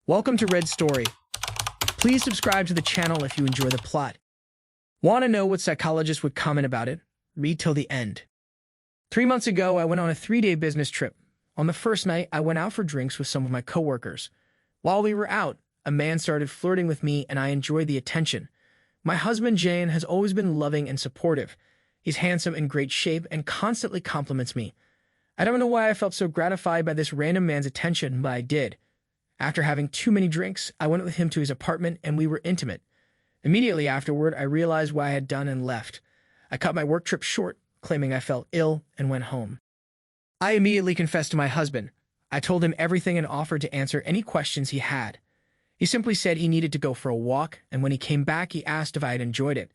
Welcome to Red Story. Please subscribe to the channel if you enjoy the plot. Want to know what psychologists would comment about it? Read till the end. 3 months ago, I went on a 3-day business trip. On the first night, I went out for drinks with some of my coworkers. While we were out, a man started flirting with me and I enjoyed the attention. My husband, Jane, has always been loving and supportive. He's handsome, in great shape, and constantly compliments me. I don't know why I felt so gratified by this random man's attention, but I did. After having too many drinks, I went with him to his apartment and we were intimate. Immediately afterward, I realized what I had done and left. I cut my work trip short, claiming I felt ill, and went home. I immediately confessed to my husband. I told him everything and offered to answer any questions he had. He simply said he needed to go for a walk, and when he came back, he asked if I had enjoyed it.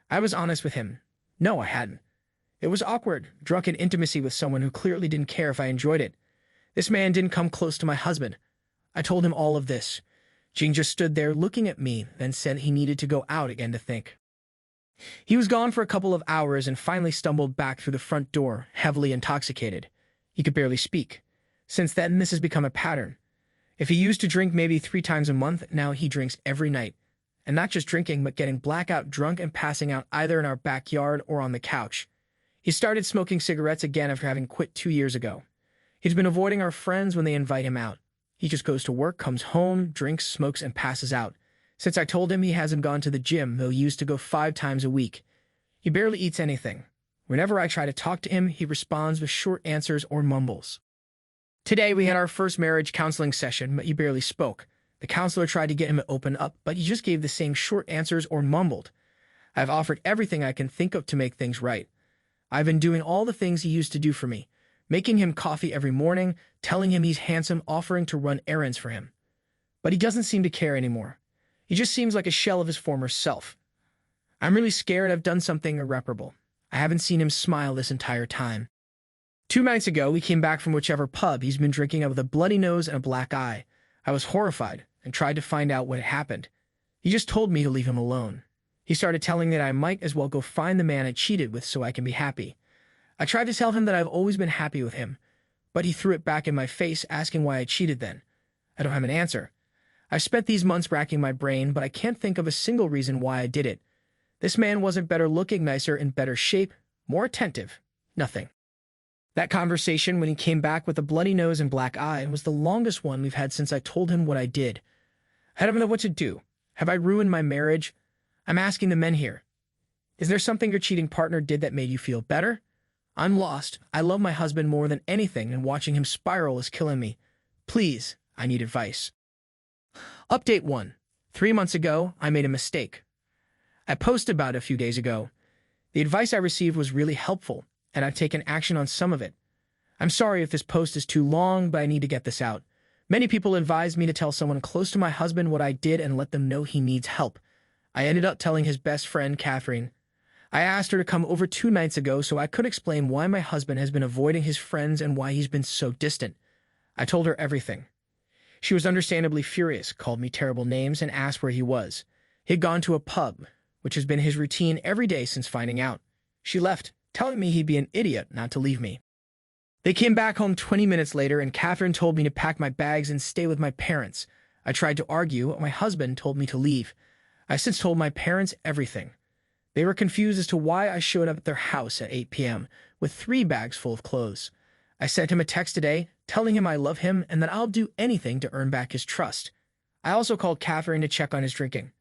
I was honest with him. No, I hadn't. It was awkward, drunken intimacy with someone who clearly didn't care if I enjoyed it. This man didn't come close to my husband. I told him all of this. Jane just stood there looking at me, then said he needed to go out again to think. He was gone for a couple of hours and finally stumbled back through the front door, heavily intoxicated. He could barely speak. Since then, this has become a pattern. If he used to drink maybe 3 times a month, now he drinks every night. And not just drinking, but getting blackout drunk and passing out either in our backyard or on the couch. He started smoking cigarettes again after having quit 2 years ago. He's been avoiding our friends when they invite him out. He just goes to work, comes home, drinks, smokes, and passes out. Since I told him he hasn't gone to the gym, though he used to go 5 times a week. He barely eats anything. Whenever I try to talk to him, he responds with short answers or mumbles. Today, we had our first marriage counseling session, but he barely spoke. The counselor tried to get him to open up, but he just gave the same short answers or mumbled. I've offered everything I can think of to make things right. I've been doing all the things he used to do for me, making him coffee every morning, telling him he's handsome, offering to run errands for him. But he doesn't seem to care anymore. He just seems like a shell of his former self. I'm really scared I've done something irreparable. I haven't seen him smile this entire time. 2 nights ago, we came back from whichever pub he's been drinking at with a bloody nose and a black eye. I was horrified and tried to find out what had happened. He just told me to leave him alone. He started telling me that I might as well go find the man I cheated with so I can be happy. I tried to tell him that I've always been happy with him, but he threw it back in my face, asking why I cheated then. I don't have an answer. I've spent these months racking my brain, but I can't think of a single reason why I did it. This man wasn't better looking, nicer, in better shape, more attentive. Nothing. That conversation when he came back with a bloody nose and black eye was the longest one we've had since I told him what I did. I don't know what to do. Have I ruined my marriage? I'm asking the men here. Is there something your cheating partner did that made you feel better? I'm lost. I love my husband more than anything, and watching him spiral is killing me. Please, I need advice. Update 1. 3 months ago, I made a mistake. I posted about it a few days ago. The advice I received was really helpful, and I've taken action on some of it. I'm sorry if this post is too long, but I need to get this out. Many people advised me to tell someone close to my husband what I did and let them know he needs help. I ended up telling his best friend, Catherine. I asked her to come over 2 nights ago so I could explain why my husband has been avoiding his friends and why he's been so distant. I told her everything. She was understandably furious, called me terrible names, and asked where he was. He had gone to a pub, which has been his routine every day since finding out. She left, telling me he'd be an idiot not to leave me. They came back home 20 minutes later, and Catherine told me to pack my bags and stay with my parents. I tried to argue, but my husband told me to leave. I since told my parents everything. They were confused as to why I showed up at their house at 8 p.m. with 3 bags full of clothes. I sent him a text today, telling him I love him and that I'll do anything to earn back his trust. I also called Catherine to check on his drinking.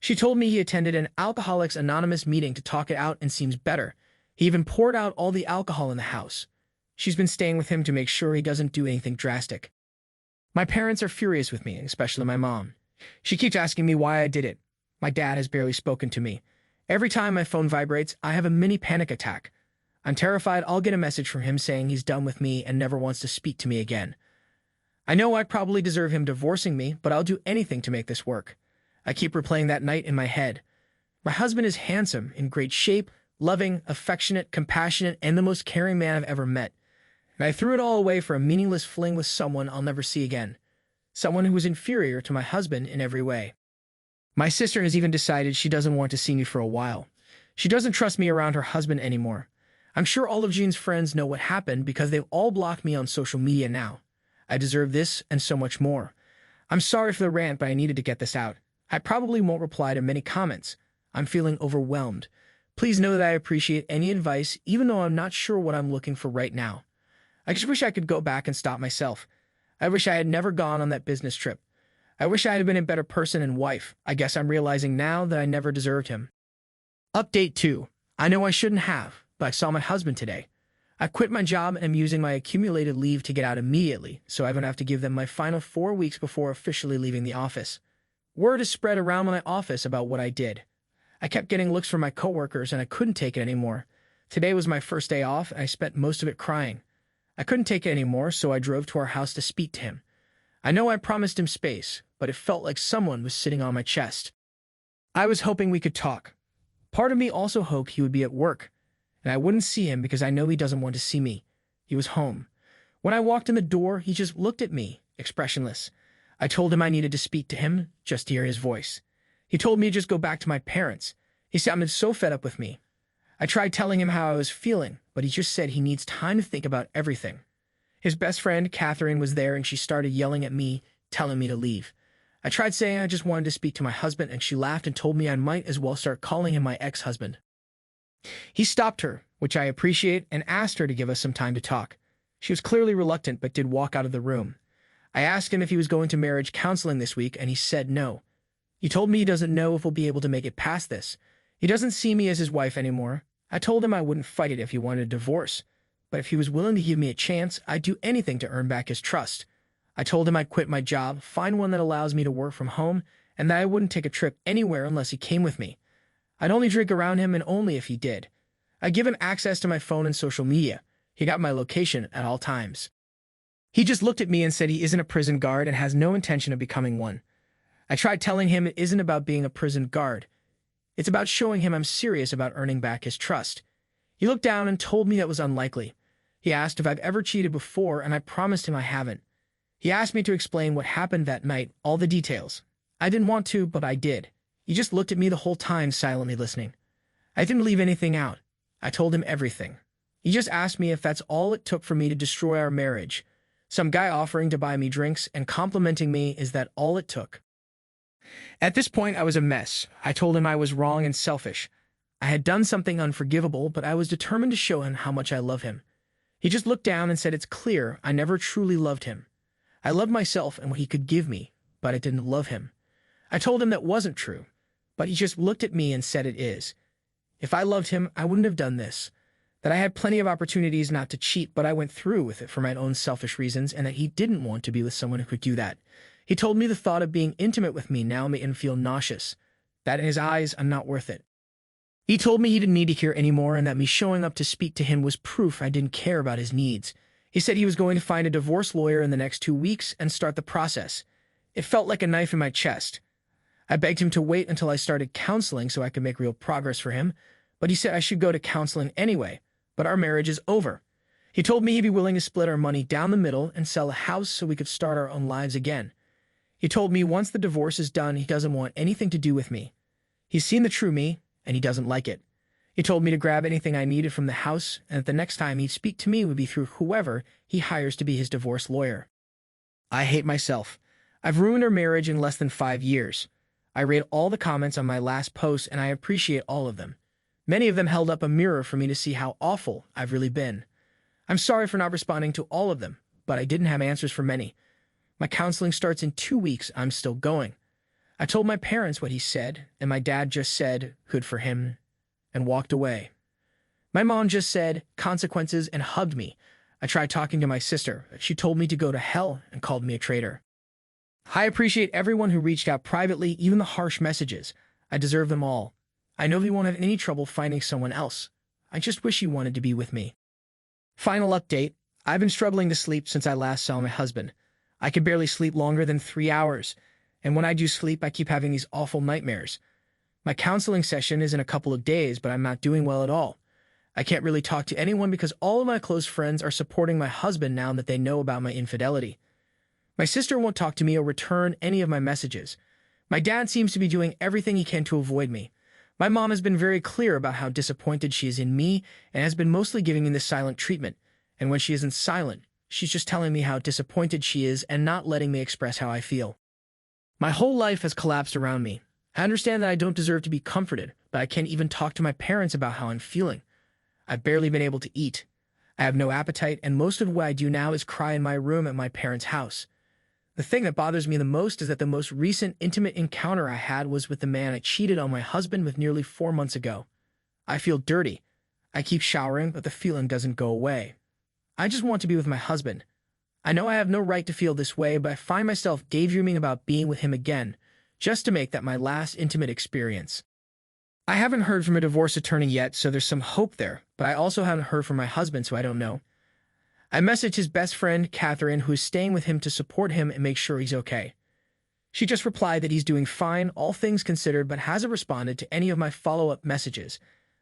She told me he attended an Alcoholics Anonymous meeting to talk it out and seems better. He even poured out all the alcohol in the house. She's been staying with him to make sure he doesn't do anything drastic. My parents are furious with me, especially my mom. She keeps asking me why I did it. My dad has barely spoken to me. Every time my phone vibrates, I have a mini panic attack. I'm terrified I'll get a message from him saying he's done with me and never wants to speak to me again. I know I probably deserve him divorcing me, but I'll do anything to make this work. I keep replaying that night in my head. My husband is handsome, in great shape, loving, affectionate, compassionate, and the most caring man I've ever met. And I threw it all away for a meaningless fling with someone I'll never see again. Someone who was inferior to my husband in every way. My sister has even decided she doesn't want to see me for a while. She doesn't trust me around her husband anymore. I'm sure all of Jean's friends know what happened because they've all blocked me on social media now. I deserve this and so much more. I'm sorry for the rant, but I needed to get this out. I probably won't reply to many comments. I'm feeling overwhelmed. Please know that I appreciate any advice, even though I'm not sure what I'm looking for right now. I just wish I could go back and stop myself. I wish I had never gone on that business trip. I wish I had been a better person and wife. I guess I'm realizing now that I never deserved him. Update 2. I know I shouldn't have, but I saw my husband today. I quit my job and am using my accumulated leave to get out immediately, so I don't have to give them my final 4 weeks before officially leaving the office. Word is spread around my office about what I did. I kept getting looks from my coworkers and I couldn't take it anymore. Today was my first day off and I spent most of it crying. I couldn't take it anymore, so I drove to our house to speak to him. I know I promised him space, but it felt like someone was sitting on my chest. I was hoping we could talk. Part of me also hoped he would be at work, and I wouldn't see him because I know he doesn't want to see me. He was home. When I walked in the door, he just looked at me, expressionless. I told him I needed to speak to him, just to hear his voice. He told me to just go back to my parents. He sounded so fed up with me. I tried telling him how I was feeling, but he just said he needs time to think about everything. His best friend, Catherine, was there and she started yelling at me, telling me to leave. I tried saying I just wanted to speak to my husband and she laughed and told me I might as well start calling him my ex-husband. He stopped her, which I appreciate, and asked her to give us some time to talk. She was clearly reluctant but did walk out of the room. I asked him if he was going to marriage counseling this week and he said no. He told me he doesn't know if we'll be able to make it past this. He doesn't see me as his wife anymore. I told him I wouldn't fight it if he wanted a divorce, but if he was willing to give me a chance, I'd do anything to earn back his trust. I told him I'd quit my job, find one that allows me to work from home, and that I wouldn't take a trip anywhere unless he came with me. I'd only drink around him and only if he did. I'd give him access to my phone and social media. He got my location at all times. He just looked at me and said he isn't a prison guard and has no intention of becoming one. I tried telling him it isn't about being a prison guard. It's about showing him I'm serious about earning back his trust. He looked down and told me that was unlikely. He asked if I've ever cheated before, and I promised him I haven't. He asked me to explain what happened that night, all the details. I didn't want to, but I did. He just looked at me the whole time, silently listening. I didn't leave anything out. I told him everything. He just asked me if that's all it took for me to destroy our marriage. Some guy offering to buy me drinks and complimenting me, is that all it took? At this point, I was a mess. I told him I was wrong and selfish. I had done something unforgivable, but I was determined to show him how much I love him. He just looked down and said it's clear I never truly loved him. I loved myself and what he could give me, but I didn't love him. I told him that wasn't true, but he just looked at me and said it is. If I loved him, I wouldn't have done this. That I had plenty of opportunities not to cheat, but I went through with it for my own selfish reasons, and that he didn't want to be with someone who could do that. He told me the thought of being intimate with me now made him feel nauseous, that in his eyes I'm not worth it. He told me he didn't need to hear anymore and that me showing up to speak to him was proof I didn't care about his needs. He said he was going to find a divorce lawyer in the next 2 weeks and start the process. It felt like a knife in my chest. I begged him to wait until I started counseling so I could make real progress for him, but he said I should go to counseling anyway, but our marriage is over. He told me he'd be willing to split our money down the middle and sell a house so we could start our own lives again. He told me once the divorce is done, he doesn't want anything to do with me. He's seen the true me, and he doesn't like it. He told me to grab anything I needed from the house, and that the next time he'd speak to me would be through whoever he hires to be his divorce lawyer. I hate myself. I've ruined our marriage in less than 5 years. I read all the comments on my last post, and I appreciate all of them. Many of them held up a mirror for me to see how awful I've really been. I'm sorry for not responding to all of them, but I didn't have answers for many. My counseling starts in 2 weeks. I'm still going. I told my parents what he said, and my dad just said, good for him, and walked away. My mom just said, consequences, and hugged me. I tried talking to my sister. She told me to go to hell and called me a traitor. I appreciate everyone who reached out privately, even the harsh messages. I deserve them all. I know he won't have any trouble finding someone else. I just wish he wanted to be with me. Final update. I've been struggling to sleep since I last saw my husband. I can barely sleep longer than 3 hours, and when I do sleep, I keep having these awful nightmares. My counseling session is in a couple of days, but I'm not doing well at all. I can't really talk to anyone because all of my close friends are supporting my husband now that they know about my infidelity. My sister won't talk to me or return any of my messages. My dad seems to be doing everything he can to avoid me. My mom has been very clear about how disappointed she is in me and has been mostly giving me the silent treatment. And when she isn't silent, she's just telling me how disappointed she is and not letting me express how I feel. My whole life has collapsed around me. I understand that I don't deserve to be comforted, but I can't even talk to my parents about how I'm feeling. I've barely been able to eat. I have no appetite, and most of what I do now is cry in my room at my parents' house. The thing that bothers me the most is that the most recent intimate encounter I had was with the man I cheated on my husband with nearly 4 months ago. I feel dirty. I keep showering, but the feeling doesn't go away. I just want to be with my husband. I know I have no right to feel this way, but I find myself daydreaming about being with him again, just to make that my last intimate experience. I haven't heard from a divorce attorney yet, so there's some hope there, but I also haven't heard from my husband, so I don't know. I messaged his best friend, Catherine, who is staying with him to support him and make sure he's okay. She just replied that he's doing fine, all things considered, but hasn't responded to any of my follow-up messages.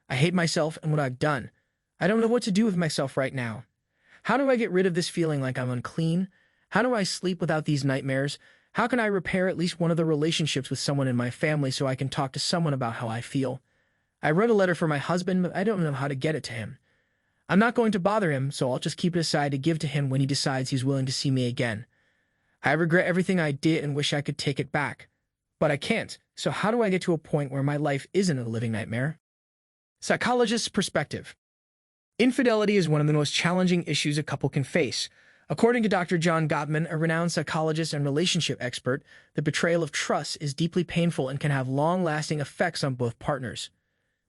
I hate myself and what I've done. I don't know what to do with myself right now. How do I get rid of this feeling like I'm unclean? How do I sleep without these nightmares? How can I repair at least one of the relationships with someone in my family so I can talk to someone about how I feel? I wrote a letter for my husband, but I don't know how to get it to him. I'm not going to bother him, so I'll just keep it aside to give to him when he decides he's willing to see me again. I regret everything I did and wish I could take it back. But I can't, so how do I get to a point where my life isn't a living nightmare? Psychologist's perspective. Infidelity is one of the most challenging issues a couple can face. According to Dr. John Gottman, a renowned psychologist and relationship expert, the betrayal of trust is deeply painful and can have long-lasting effects on both partners.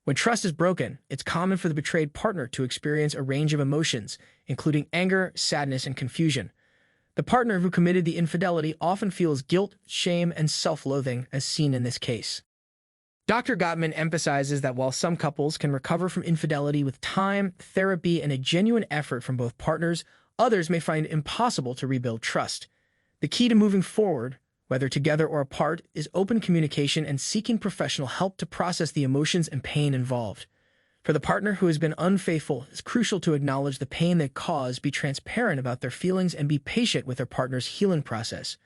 When trust is broken, it's common for the betrayed partner to experience a range of emotions, including anger, sadness, and confusion. The partner who committed the infidelity often feels guilt, shame, and self-loathing, as seen in this case. Dr. Gottman emphasizes that while some couples can recover from infidelity with time, therapy, and a genuine effort from both partners, others may find it impossible to rebuild trust. The key to moving forward, whether together or apart, is open communication and seeking professional help to process the emotions and pain involved. For the partner who has been unfaithful, it's crucial to acknowledge the pain they cause, be transparent about their feelings, and be patient with their partner's healing process.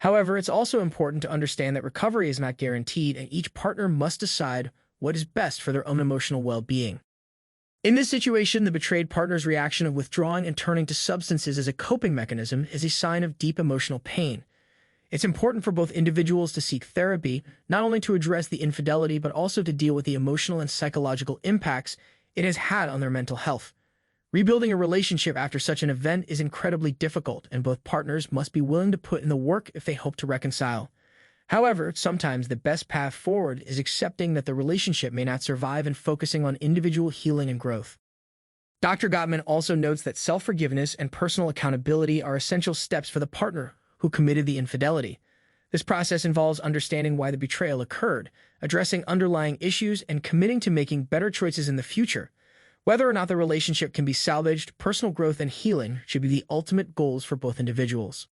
However, it's also important to understand that recovery is not guaranteed, and each partner must decide what is best for their own emotional well-being. In this situation, the betrayed partner's reaction of withdrawing and turning to substances as a coping mechanism is a sign of deep emotional pain. It's important for both individuals to seek therapy, not only to address the infidelity, but also to deal with the emotional and psychological impacts it has had on their mental health. Rebuilding a relationship after such an event is incredibly difficult, and both partners must be willing to put in the work if they hope to reconcile. However, sometimes the best path forward is accepting that the relationship may not survive and focusing on individual healing and growth. Dr. Gottman also notes that self-forgiveness and personal accountability are essential steps for the partner who committed the infidelity. This process involves understanding why the betrayal occurred, addressing underlying issues, and committing to making better choices in the future. Whether or not the relationship can be salvaged, personal growth and healing should be the ultimate goals for both individuals.